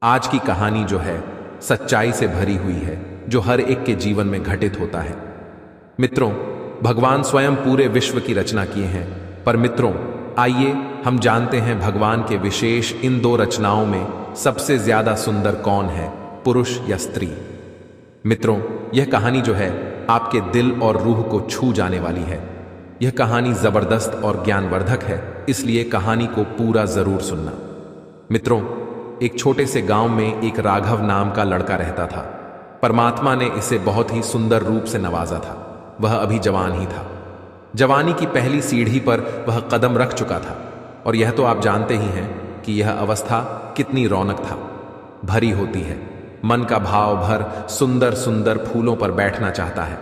आज की कहानी जो है सच्चाई से भरी हुई है, जो हर एक के जीवन में घटित होता है। मित्रों, भगवान स्वयं पूरे विश्व की रचना किए हैं, पर मित्रों आइए हम जानते हैं भगवान के विशेष इन दो रचनाओं में सबसे ज्यादा सुंदर कौन है, पुरुष या स्त्री। मित्रों, यह कहानी जो है आपके दिल और रूह को छू जाने वाली है। यह कहानी जबरदस्त और ज्ञानवर्धक है, इसलिए कहानी को पूरा जरूर सुनना। मित्रों, एक छोटे से गांव में एक राघव नाम का लड़का रहता था। परमात्मा ने इसे बहुत ही सुंदर रूप से नवाजा था। वह अभी जवान ही था। जवानी की पहली सीढ़ी पर वह कदम रख चुका था, और यह तो आप जानते ही हैं कि यह अवस्था कितनी रौनक था भरी होती है। मन का भाव भर सुंदर सुंदर फूलों पर बैठना चाहता है।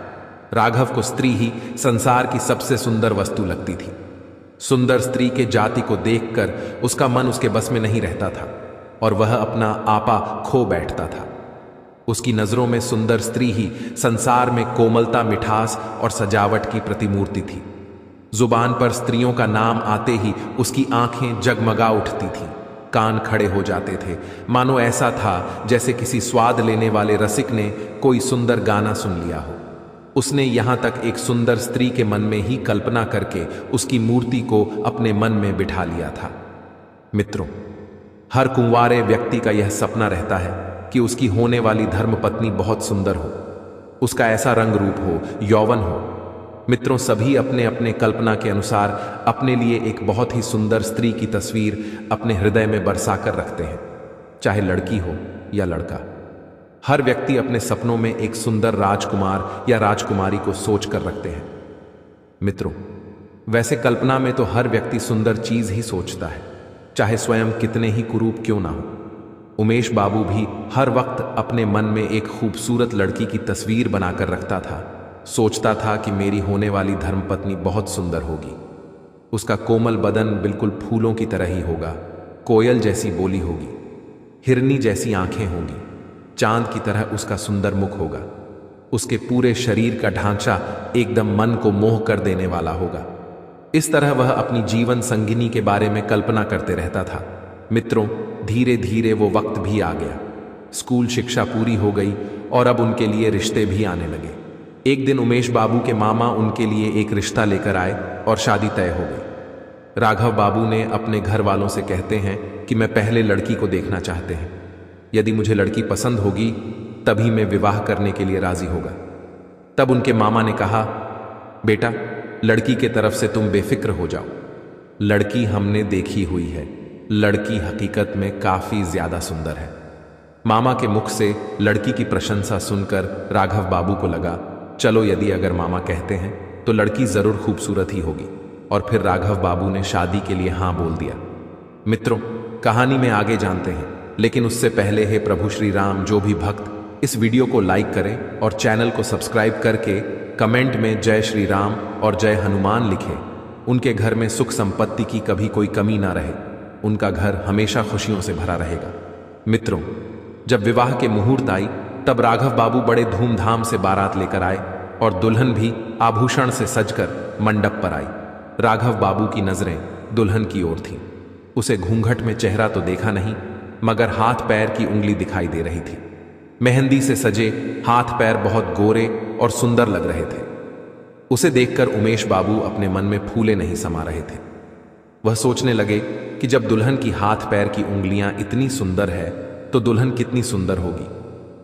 राघव को स्त्री ही संसार की सबसे सुंदर वस्तु लगती थी। सुंदर स्त्री के जाति को देखकर उसका मन उसके बस में नहीं रहता था, और वह अपना आपा खो बैठता था। उसकी नजरों में सुंदर स्त्री ही संसार में कोमलता, मिठास और सजावट की प्रतिमूर्ति थी। जुबान पर स्त्रियों का नाम आते ही उसकी आंखें जगमगा उठती थीं, कान खड़े हो जाते थे, मानो ऐसा था जैसे किसी स्वाद लेने वाले रसिक ने कोई सुंदर गाना सुन लिया हो। उसने यहां तक एक सुंदर स्त्री के मन में ही कल्पना करके उसकी मूर्ति को अपने मन में बिठा लिया था। मित्रों, हर कुंवारे व्यक्ति का यह सपना रहता है कि उसकी होने वाली धर्मपत्नी बहुत सुंदर हो, उसका ऐसा रंग रूप हो, यौवन हो। मित्रों, सभी अपने अपने कल्पना के अनुसार अपने लिए एक बहुत ही सुंदर स्त्री की तस्वीर अपने हृदय में बरसा कर रखते हैं, चाहे लड़की हो या लड़का। हर व्यक्ति अपने सपनों में एक सुंदर राजकुमार या राजकुमारी को सोच कर रखते हैं। मित्रों, वैसे कल्पना में तो हर व्यक्ति सुंदर चीज ही सोचता है, चाहे स्वयं कितने ही कुरूप क्यों ना हो। उमेश बाबू भी हर वक्त अपने मन में एक खूबसूरत लड़की की तस्वीर बनाकर रखता था। सोचता था कि मेरी होने वाली धर्मपत्नी बहुत सुंदर होगी। उसका कोमल बदन बिल्कुल फूलों की तरह ही होगा, कोयल जैसी बोली होगी, हिरनी जैसी आंखें होंगी, चांद की तरह उसका सुंदर मुख होगा। उसके पूरे शरीर का ढांचा एकदम मन को मोह कर देने वाला होगा। इस तरह वह अपनी जीवन संगिनी के बारे में कल्पना करते रहता था। मित्रों, धीरे धीरे वो वक्त भी आ गया। स्कूल शिक्षा पूरी हो गई और अब उनके लिए रिश्ते भी आने लगे। एक दिन उमेश बाबू के मामा उनके लिए एक रिश्ता लेकर आए और शादी तय हो गई। राघव बाबू ने अपने घर वालों से कहते हैं कि मैं पहले लड़की को देखना चाहते हैं। यदि मुझे लड़की पसंद होगी तभी मैं विवाह करने के लिए राजी होगा। तब उनके मामा ने कहा, बेटा, लड़की के तरफ से तुम बेफिक्र हो जाओ। लड़की हमने देखी हुई है, लड़की हकीकत में काफी ज्यादा सुंदर है। मामा के मुख से लड़की की प्रशंसा सुनकर राघव बाबू को लगा, चलो यदि अगर मामा कहते हैं तो लड़की जरूर खूबसूरत ही होगी, और फिर राघव बाबू ने शादी के लिए हां बोल दिया। मित्रों, कहानी में आगे जानते हैं, लेकिन उससे पहले हे प्रभु श्री राम, जो भी भक्त इस वीडियो को लाइक करें और चैनल को सब्सक्राइब करके कमेंट में जय श्री राम और जय हनुमान लिखें। उनके घर में सुख संपत्ति की कभी कोई कमी ना रहे, उनका घर हमेशा खुशियों से भरा रहेगा। मित्रों, जब विवाह के मुहूर्त आई तब राघव बाबू बड़े धूमधाम से बारात लेकर आए और दुल्हन भी आभूषण से सजकर मंडप पर आई। राघव बाबू की नजरें दुल्हन की ओर थीं। उसे घूंघट में चेहरा तो देखा नहीं, मगर हाथ पैर की उंगली दिखाई दे रही थी। मेहंदी से सजे हाथ पैर बहुत गोरे और सुंदर लग रहे थे। उसे देखकर उमेश बाबू अपने मन में फूले नहीं समा रहे थे। वह सोचने लगे कि जब दुल्हन की हाथ पैर की उंगलियां इतनी सुंदर है तो दुल्हन कितनी सुंदर होगी।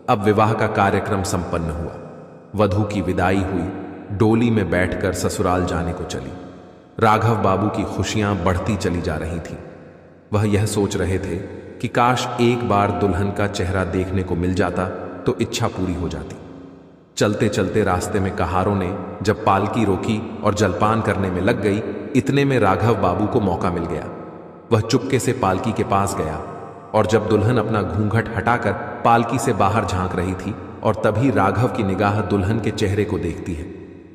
अब विवाह का कार्यक्रम संपन्न हुआ। वधू की विदाई हुई, डोली में बैठकर ससुराल जाने को चली। राघव बाबू की खुशियां बढ़ती चली जा रही थीं। वह यह सोच रहे थे कि काश एक बार दुल्हन का चेहरा देखने को मिल जाता तो इच्छा पूरी हो जाती। चलते चलते रास्ते में कहारों ने जब पालकी रोकी और जलपान करने में लग गई, इतने में राघव बाबू को मौका मिल गया। वह चुपके से पालकी के पास गया, और जब दुल्हन अपना घूंघट हटाकर पालकी से बाहर झांक रही थी, और तभी राघव की निगाह दुल्हन के चेहरे को देखती है।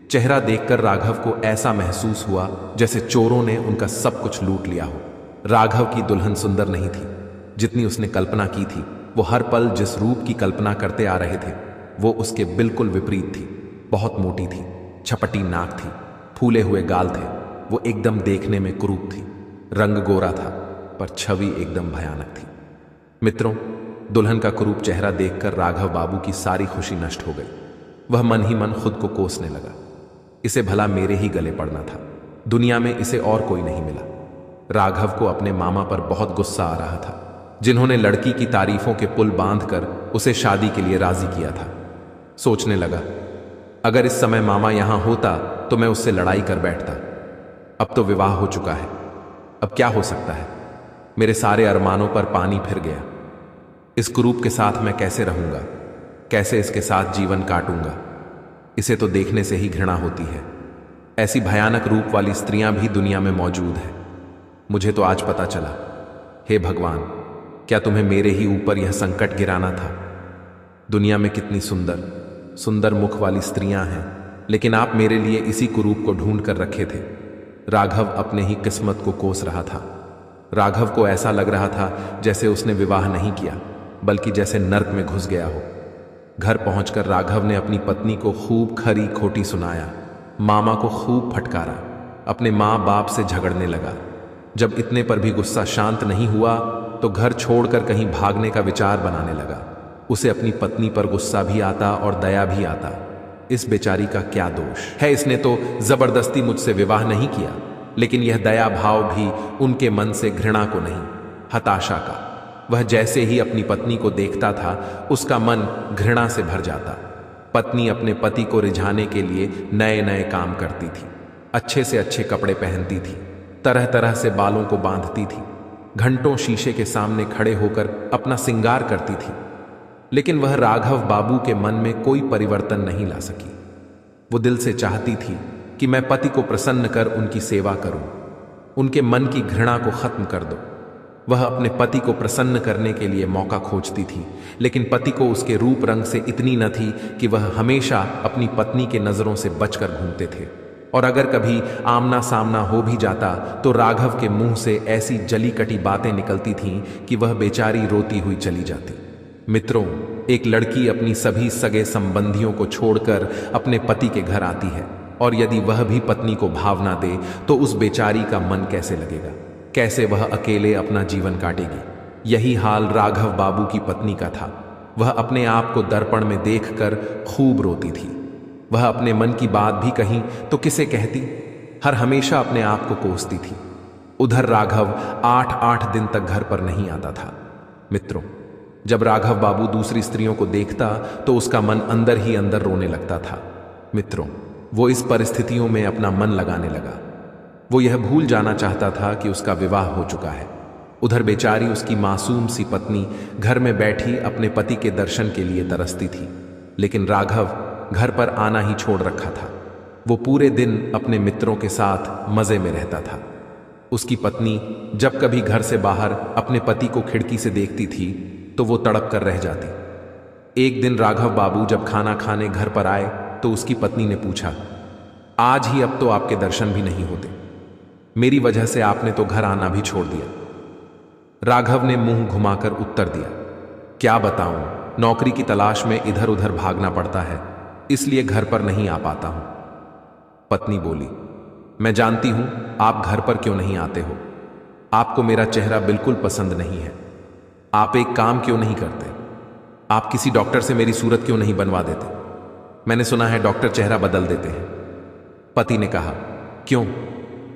चेहरा देखकर राघव को ऐसा महसूस हुआ जैसे चोरों ने उनका सब कुछ लूट लिया हो। राघव की दुल्हन सुंदर नहीं थी जितनी उसने कल्पना की थी। वो हर पल जिस रूप की कल्पना करते आ रहे थे वो उसके बिल्कुल विपरीत थी। बहुत मोटी थी, छपटी नाक थी, फूले हुए गाल थे। वो एकदम देखने में कुरूप थी। रंग गोरा था पर छवि एकदम भयानक थी। मित्रों, दुल्हन का कुरूप चेहरा देखकर राघव बाबू की सारी खुशी नष्ट हो गई। वह मन ही मन खुद को कोसने लगा। इसे भला मेरे ही गले पड़ना था, दुनिया में इसे और कोई नहीं मिला। राघव को अपने मामा पर बहुत गुस्सा आ रहा था, जिन्होंने लड़की की तारीफों के पुल बांधकर उसे शादी के लिए राजी किया था। सोचने लगा, अगर इस समय मामा यहां होता तो मैं उससे लड़ाई कर बैठता। अब तो विवाह हो चुका है, अब क्या हो सकता है। मेरे सारे अरमानों पर पानी फिर गया। इस कुरूप के साथ मैं कैसे रहूंगा, कैसे इसके साथ जीवन काटूंगा। इसे तो देखने से ही घृणा होती है। ऐसी भयानक रूप वाली स्त्रियां भी दुनिया में मौजूद हैं। मुझे तो आज पता चला। हे भगवान, क्या तुम्हें मेरे ही ऊपर यह संकट गिराना था। दुनिया में कितनी सुंदर सुंदर मुख वाली स्त्रियां हैं, लेकिन आप मेरे लिए इसी कुरूप को ढूंढ कर रखे थे। राघव अपने ही किस्मत को कोस रहा था। राघव को ऐसा लग रहा था जैसे उसने विवाह नहीं किया, बल्कि जैसे नर्क में घुस गया हो। घर पहुंचकर राघव ने अपनी पत्नी को खूब खरी खोटी सुनाया, मामा को खूब फटकारा, अपने माँ बाप से झगड़ने लगा। जब इतने पर भी गुस्सा शांत नहीं हुआ तो घर छोड़कर कहीं भागने का विचार बनाने लगा। उसे अपनी पत्नी पर गुस्सा भी आता और दया भी आता। इस बेचारी का क्या दोष है, इसने तो जबरदस्ती मुझसे विवाह नहीं किया। लेकिन यह दया भाव भी उनके मन से घृणा को नहीं, हताशा का। वह जैसे ही अपनी पत्नी को देखता था, उसका मन घृणा से भर जाता। पत्नी अपने पति को रिझाने के लिए नए नए काम करती थी, अच्छे से अच्छे कपड़े पहनती थी, तरह तरह से बालों को बांधती थी, घंटों शीशे के सामने खड़े होकर अपना सिंगार करती थी। लेकिन वह राघव बाबू के मन में कोई परिवर्तन नहीं ला सकी। वो दिल से चाहती थी कि मैं पति को प्रसन्न कर उनकी सेवा करूं, उनके मन की घृणा को खत्म कर दो। वह अपने पति को प्रसन्न करने के लिए मौका खोजती थी, लेकिन पति को उसके रूप रंग से इतनी न थी कि वह हमेशा अपनी पत्नी के नजरों से बचकर घूमते थे। और अगर कभी आमना सामना हो भी जाता तो राघव के मुंह से ऐसी जली कटी बातें निकलती थीं कि वह बेचारी रोती हुई चली जाती। मित्रों, एक लड़की अपनी सभी सगे संबंधियों को छोड़कर अपने पति के घर आती है, और यदि वह भी पत्नी को भाव ना दे तो उस बेचारी का मन कैसे लगेगा, कैसे वह अकेले अपना जीवन काटेगी। यही हाल राघव बाबू की पत्नी का था। वह अपने आप को दर्पण में देखकर खूब रोती थी। वह अपने मन की बात भी कहीं तो किसे कहती, हर हमेशा अपने आप को कोसती थी। उधर राघव 8-8 दिन तक घर पर नहीं आता था। मित्रों, जब राघव बाबू दूसरी स्त्रियों को देखता तो उसका मन अंदर ही अंदर रोने लगता था। मित्रों, वो इस परिस्थितियों में अपना मन लगाने लगा। वो यह भूल जाना चाहता था कि उसका विवाह हो चुका है। उधर बेचारी उसकी मासूम सी पत्नी घर में बैठी अपने पति के दर्शन के लिए तरसती थी, लेकिन राघव घर पर आना ही छोड़ रखा था। वो पूरे दिन अपने मित्रों के साथ मजे में रहता था। उसकी पत्नी जब कभी घर से बाहर अपने पति को खिड़की से देखती थी तो वो तड़प कर रह जाती। एक दिन राघव बाबू जब खाना खाने घर पर आए तो उसकी पत्नी ने पूछा, आज ही अब तो आपके दर्शन भी नहीं होते, मेरी वजह से आपने तो घर आना भी छोड़ दिया। राघव ने मुंह घुमाकर उत्तर दिया, क्या बताऊं, नौकरी की तलाश में इधर उधर भागना पड़ता है, इसलिए घर पर नहीं आ पाता हूं। पत्नी बोली, मैं जानती हूं आप घर पर क्यों नहीं आते हो। आपको मेरा चेहरा बिल्कुल पसंद नहीं है। आप एक काम क्यों नहीं करते, आप किसी डॉक्टर से मेरी सूरत क्यों नहीं बनवा देते। मैंने सुना है डॉक्टर चेहरा बदल देते हैं। पति ने कहा, क्यों,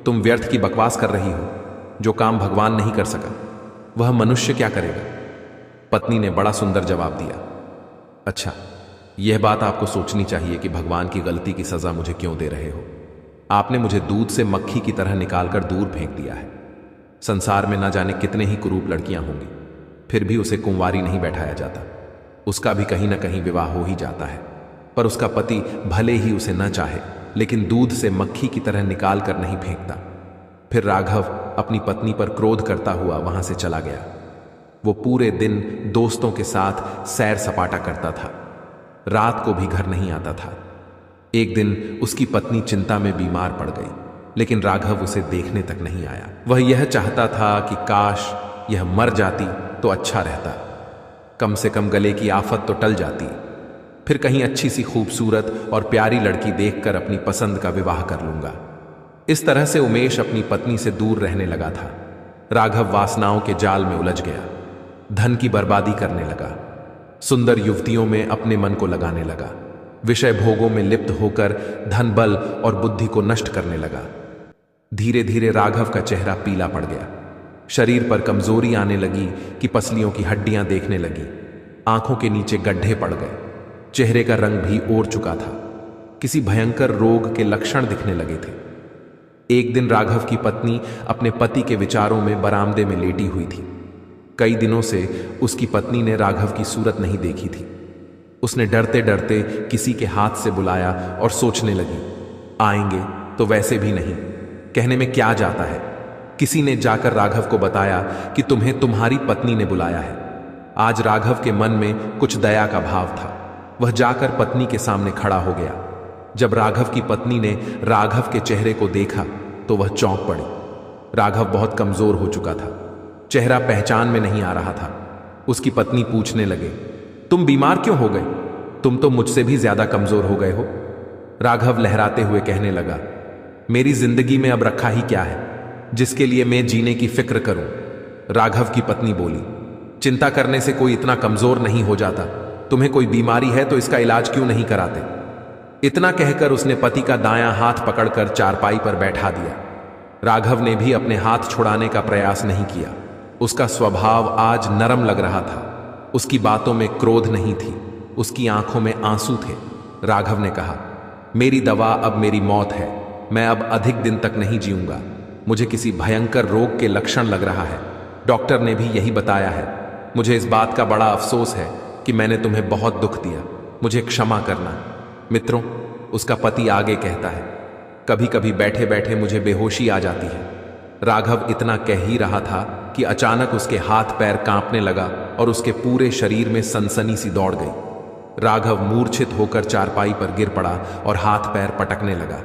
तुम व्यर्थ की बकवास कर रही हो। जो काम भगवान नहीं कर सका वह मनुष्य क्या करेगा। पत्नी ने बड़ा सुंदर जवाब दिया, अच्छा, यह बात आपको सोचनी चाहिए कि भगवान की गलती की सजा मुझे क्यों दे रहे हो। आपने मुझे दूध से मक्खी की तरह निकालकर दूर फेंक दिया है। संसार में न जाने कितने ही कुरूप लड़कियां होंगी, फिर भी उसे कुंवारी नहीं बैठाया जाता। उसका भी कहीं ना कहीं विवाह हो ही जाता है, पर उसका पति भले ही उसे न चाहे लेकिन दूध से मक्खी की तरह निकाल कर नहीं फेंकता। फिर राघव अपनी पत्नी पर क्रोध करता हुआ वहां से चला गया। वो पूरे दिन दोस्तों के साथ सैर सपाटा करता था, रात को भी घर नहीं आता था। एक दिन उसकी पत्नी चिंता में बीमार पड़ गई, लेकिन राघव उसे देखने तक नहीं आया। वह यह चाहता था कि काश यह मर जाती तो अच्छा रहता, कम से कम गले की आफत तो टल जाती। फिर कहीं अच्छी सी खूबसूरत और प्यारी लड़की देखकर अपनी पसंद का विवाह कर लूंगा। इस तरह से उमेश अपनी पत्नी से दूर रहने लगा था। राघव वासनाओं के जाल में उलझ गया। धन की बर्बादी करने लगा, सुंदर युवतियों में अपने मन को लगाने लगा, विषय भोगों में लिप्त होकर धन बल और बुद्धि को नष्ट करने लगा। धीरे धीरे राघव का चेहरा पीला पड़ गया, शरीर पर कमजोरी आने लगी कि पसलियों की हड्डियां देखने लगी, आंखों के नीचे गड्ढे पड़ गए, चेहरे का रंग भी ओढ़ चुका था, किसी भयंकर रोग के लक्षण दिखने लगे थे। एक दिन राघव की पत्नी अपने पति के विचारों में बरामदे में लेटी हुई थी। कई दिनों से उसकी पत्नी ने राघव की सूरत नहीं देखी थी। उसने डरते डरते किसी के हाथ से बुलाया और सोचने लगी, आएंगे तो वैसे भी नहीं, कहने में क्या जाता है। किसी ने जाकर राघव को बताया कि तुम्हें तुम्हारी पत्नी ने बुलाया है। आज राघव के मन में कुछ दया का भाव था। वह जाकर पत्नी के सामने खड़ा हो गया। जब राघव की पत्नी ने राघव के चेहरे को देखा तो वह चौंक पड़ी। राघव बहुत कमजोर हो चुका था, चेहरा पहचान में नहीं आ रहा था। उसकी पत्नी पूछने लगे, तुम बीमार क्यों हो गए? तुम तो मुझसे भी ज्यादा कमजोर हो गए हो। राघव लहराते हुए कहने लगा, मेरी जिंदगी में अब रखा ही क्या है जिसके लिए मैं जीने की फिक्र करूं। राघव की पत्नी बोली, चिंता करने से कोई इतना कमजोर नहीं हो जाता। तुम्हें कोई बीमारी है तो इसका इलाज क्यों नहीं कराते? इतना कहकर उसने पति का दायां हाथ पकड़कर चारपाई पर बैठा दिया। राघव ने भी अपने हाथ छुड़ाने का प्रयास नहीं किया। उसका स्वभाव आज नरम लग रहा था। उसकी बातों में क्रोध नहीं थी, उसकी आंखों में आंसू थे। राघव ने कहा, मेरी दवा अब मेरी मौत है। मैं अब अधिक दिन तक नहीं जीऊंगा। मुझे किसी भयंकर रोग के लक्षण लग रहा है। डॉक्टर ने भी यही बताया है। मुझे इस बात का बड़ा अफसोस है कि मैंने तुम्हें बहुत दुख दिया। मुझे क्षमा करना। मित्रों, उसका पति आगे कहता है, कभी कभी बैठे बैठे मुझे बेहोशी आ जाती है। राघव इतना कह ही रहा था कि अचानक उसके हाथ पैर कांपने लगा और उसके पूरे शरीर में सनसनी सी दौड़ गई। राघव मूर्छित होकर चारपाई पर गिर पड़ा और हाथ पैर पटकने लगा।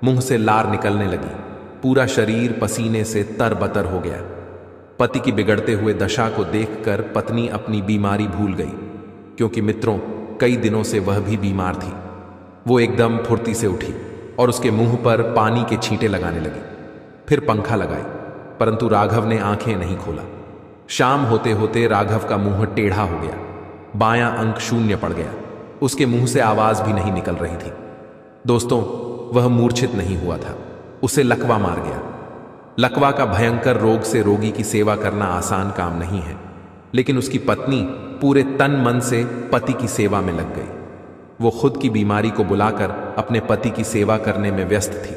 मुंह से लार निकलने लगी, पूरा शरीर पसीने से तरबतर हो गया। पति की बिगड़ते हुए दशा को देखकर पत्नी अपनी बीमारी भूल गई, क्योंकि मित्रों, कई दिनों से वह भी बीमार थी। वो एकदम फुर्ती से उठी और उसके मुंह पर पानी के छींटे लगाने लगी। फिर पंखा लगाई, परंतु राघव ने आंखें नहीं खोला। शाम होते होते राघव का मुंह टेढ़ा हो गया, बायां अंक शून्य पड़ गया। उसके मुंह से आवाज भी नहीं निकल रही थी। दोस्तों, वह मूर्छित नहीं हुआ था, उसे लकवा मार गया। लकवा का भयंकर रोग से रोगी की सेवा करना आसान काम नहीं है, लेकिन उसकी पत्नी पूरे तन मन से पति की सेवा में लग गई। वो खुद की बीमारी को बुलाकर अपने पति की सेवा करने में व्यस्त थी।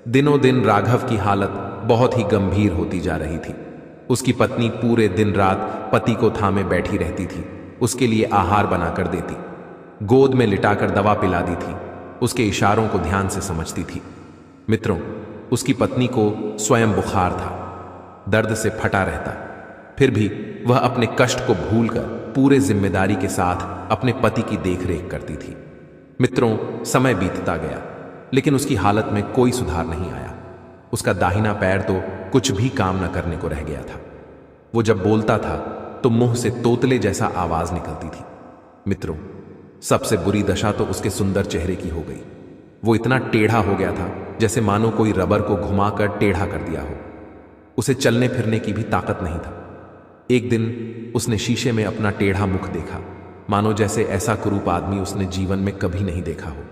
दिनों दिन राघव की हालत बहुत ही गंभीर होती जा रही थी। उसकी पत्नी पूरे दिन रात पति को थामे बैठी रहती थी, उसके लिए आहार बनाकर देती, गोद में लिटाकर दवा पिला दी थी, उसके इशारों को ध्यान से समझती थी। मित्रों, उसकी पत्नी को स्वयं बुखार था, दर्द से फटा रहता, फिर भी वह अपने कष्ट को भूलकर पूरे जिम्मेदारी के साथ अपने पति की देखरेख करती थी। मित्रों, समय बीतता गया, लेकिन उसकी हालत में कोई सुधार नहीं आया। उसका दाहिना पैर तो कुछ भी काम न करने को रह गया था। वो जब बोलता था तो मुंह से तोतले जैसा आवाज निकलती थी। मित्रों, सबसे बुरी दशा तो उसके सुंदर चेहरे की हो गई। वो इतना टेढ़ा हो गया था जैसे मानो कोई रबर को घुमाकर टेढ़ा कर दिया हो। उसे चलने फिरने की भी ताकत नहीं था। एक दिन उसने शीशे में अपना टेढ़ा मुख देखा, मानो जैसे ऐसा कुरूप आदमी उसने जीवन में कभी नहीं देखा हो।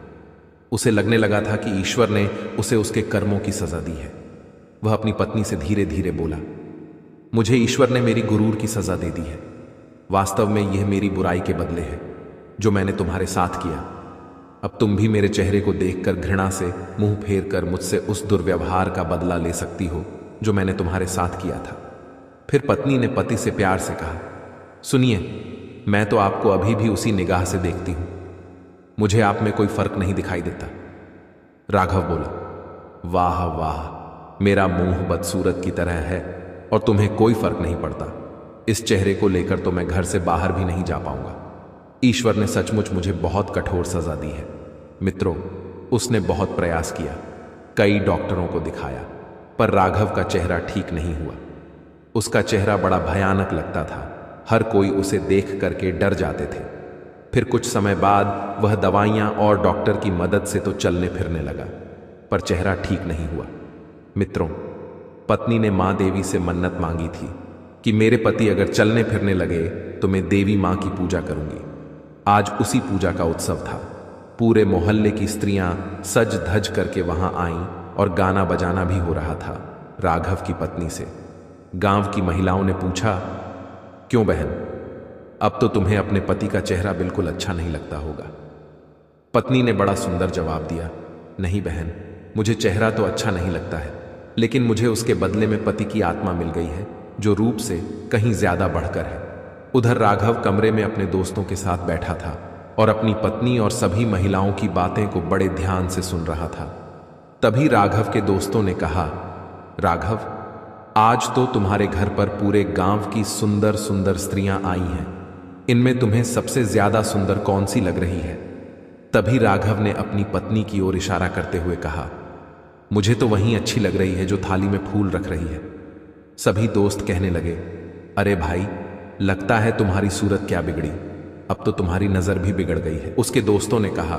उसे लगने लगा था कि ईश्वर ने उसे उसके कर्मों की सजा दी है। वह अपनी पत्नी से धीरे धीरे बोला, मुझे ईश्वर ने मेरी गुरूर की सजा दे दी है। वास्तव में यह मेरी बुराई के बदले है जो मैंने तुम्हारे साथ किया। अब तुम भी मेरे चेहरे को देखकर घृणा से मुंह फेर कर मुझसे उस दुर्व्यवहार का बदला ले सकती हो जो मैंने तुम्हारे साथ किया था। फिर पत्नी ने पति से प्यार से कहा, सुनिए, मैं तो आपको अभी भी उसी निगाह से देखती हूं। मुझे आप में कोई फर्क नहीं दिखाई देता। राघव बोला, वाह वाह, मेरा मुंह बदसूरत की तरह है और तुम्हें कोई फर्क नहीं पड़ता। इस चेहरे को लेकर तो मैं घर से बाहर भी नहीं जा पाऊंगा। ईश्वर ने सचमुच मुझे बहुत कठोर सजा दी है। मित्रों, उसने बहुत प्रयास किया, कई डॉक्टरों को दिखाया, पर राघव का चेहरा ठीक नहीं हुआ। उसका चेहरा बड़ा भयानक लगता था। हर कोई उसे देख करके डर जाते थे। फिर कुछ समय बाद वह दवाइयां और डॉक्टर की मदद से तो चलने फिरने लगा, पर चेहरा ठीक नहीं हुआ। मित्रों, पत्नी ने मां देवी से मन्नत मांगी थी कि मेरे पति अगर चलने फिरने लगे तो मैं देवी मां की पूजा करूंगी। आज उसी पूजा का उत्सव था। पूरे मोहल्ले की स्त्रियां सज धज करके वहां आईं और गाना बजाना भी हो रहा था। राघव की पत्नी से गांव की महिलाओं ने पूछा, क्यों बहन, अब तो तुम्हें अपने पति का चेहरा बिल्कुल अच्छा नहीं लगता होगा। पत्नी ने बड़ा सुंदर जवाब दिया, नहीं बहन, मुझे चेहरा तो अच्छा नहीं लगता है, लेकिन मुझे उसके बदले में पति की आत्मा मिल गई है, जो रूप से कहीं ज्यादा बढ़कर है। उधर राघव कमरे में अपने दोस्तों के साथ बैठा था और अपनी पत्नी और सभी महिलाओं की बातें को बड़े ध्यान से सुन रहा था। तभी राघव के दोस्तों ने कहा, राघव, आज तो तुम्हारे घर पर पूरे गांव की सुंदर सुंदर स्त्रियां आई हैं। इनमें तुम्हें सबसे ज्यादा सुंदर कौन सी लग रही है? तभी राघव ने अपनी पत्नी की ओर इशारा करते हुए कहा, मुझे तो वही अच्छी लग रही है जो थाली में फूल रख रही है। सभी दोस्त कहने लगे, अरे भाई, लगता है तुम्हारी सूरत क्या बिगड़ी, अब तो तुम्हारी नजर भी बिगड़ गई है। उसके दोस्तों ने कहा,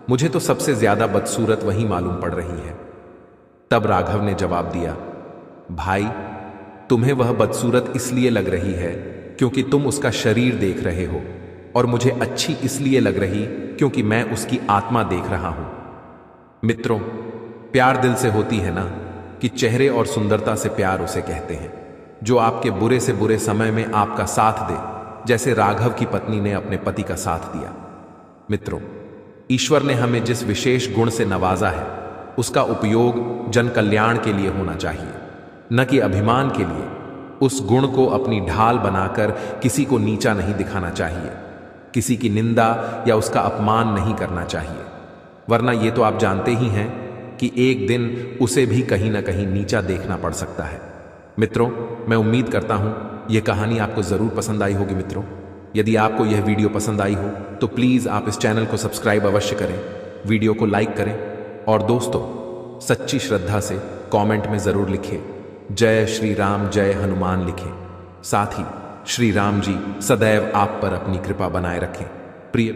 मुझे तो सबसे ज्यादा बदसूरत वही मालूम पड़ रही है। तब राघव ने जवाब दिया, भाई, तुम्हें वह बदसूरत इसलिए लग रही है क्योंकि तुम उसका शरीर देख रहे हो, और मुझे अच्छी इसलिए लग रही क्योंकि मैं उसकी आत्मा देख रहा हूं। मित्रों, प्यार दिल से होती है ना, कि चेहरे और सुंदरता से प्यार उसे कहते हैं, जो आपके बुरे से बुरे समय में आपका साथ दे, जैसे राघव की पत्नी ने अपने पति का साथ दिया। मित्रों, ईश्वर ने हमें जिस विशेष गुण से नवाजा है, उसका उपयोग जन कल्याण के लिए होना चाहिए, न कि अभिमान के लिए। उस गुण को अपनी ढाल बनाकर किसी को नीचा नहीं दिखाना चाहिए, किसी की निंदा या उसका अपमान नहीं करना चाहिए, वरना ये तो आप जानते ही हैं कि एक दिन उसे भी कहीं ना कहीं नीचा देखना पड़ सकता है। मित्रों, मैं उम्मीद करता हूं यह कहानी आपको जरूर पसंद आई होगी। मित्रों, यदि आपको यह वीडियो पसंद आई हो तो प्लीज आप इस चैनल को सब्सक्राइब अवश्य करें, वीडियो को लाइक करें, और दोस्तों, सच्ची श्रद्धा से कमेंट में जरूर लिखें, जय श्री राम, जय हनुमान लिखें। साथ ही श्री राम जी सदैव आप पर अपनी कृपा बनाए रखें। प्रिय